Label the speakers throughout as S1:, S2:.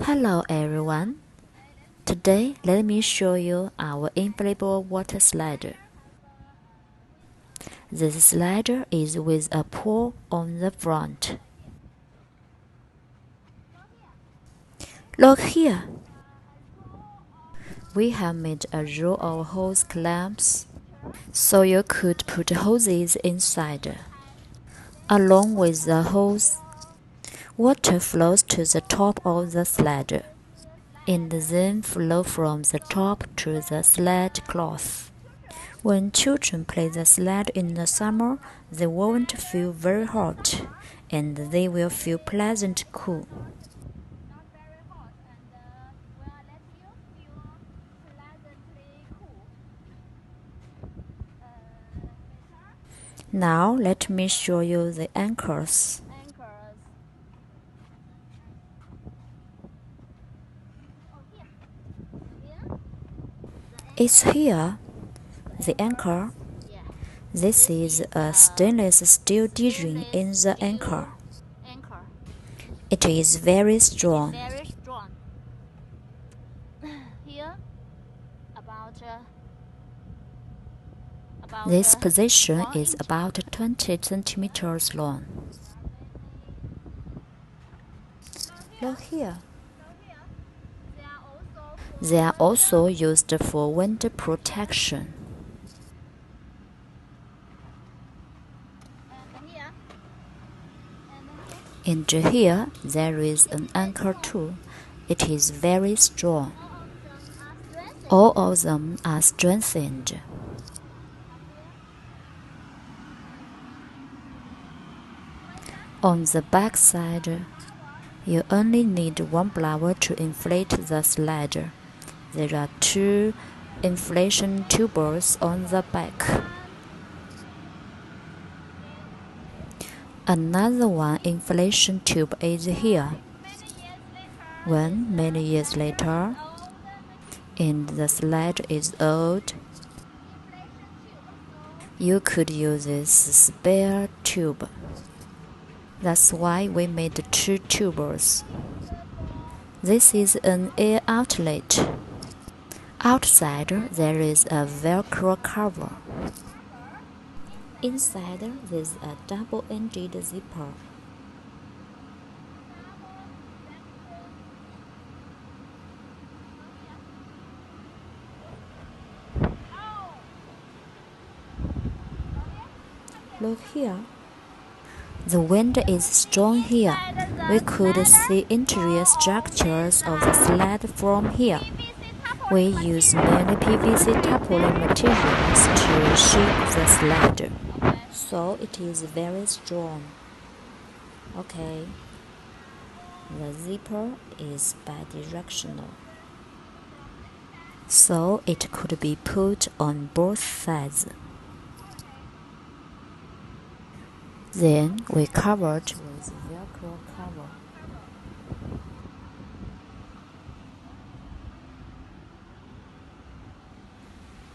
S1: Hello everyone. Today let me show you our inflatable water slider. This slider is with a pool on the front. Look here. We have made a row of hose clamps so you could put hoses inside. Along with the hose, water flows to the top of the slider and then flow from the top to the slide cloth. When children play the slide in the summer, they won't feel very hot, and they will feel pleasant cool. Now let me show you the anchors. It's here, the anchor. This is a stainless steel D-ring in the anchor. It is very strong. This position is about 20 centimeters long. Look here. They are also used for wind protection. And here there is an anchor too. It is very strong. All of them are strengthened. On the back side, you only need one blower to inflate the slider. There are two inflation tubes on the back. Another one inflation tube is here. When many years later, and the slide is old, you could use this spare tube. That's why we made two tubes. This is an air outlet. Outside there is a Velcro cover. Inside there's a double-ended zipper. Look here. The wind is strong here. We could see interior structures of the slide from here. We use many PVC tarpaulin materials to shape the slider, so it is very strong. Okay, the zipper is bidirectional, so it could be put on both sides. Then we covered with Velcro cover.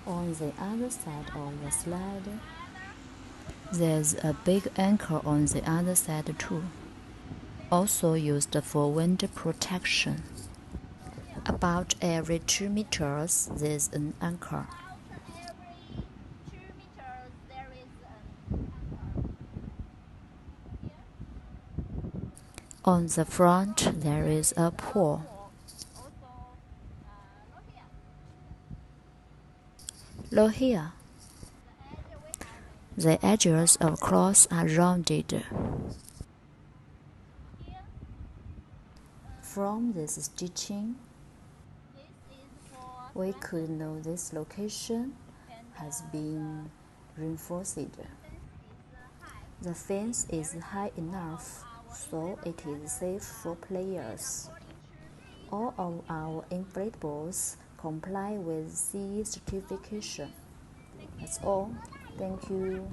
S1: On the other side of the slider, there's a big anchor on the other side too, also used for wind protection. About every 2 meters there's an anchor. On the front there is a pole. Look here. The edges of cloth are rounded. From this stitching, we could know this location has been reinforced. The fence is high enough, so it is safe for players. All of our inflatables comply with CE certification. That's all. Thank you.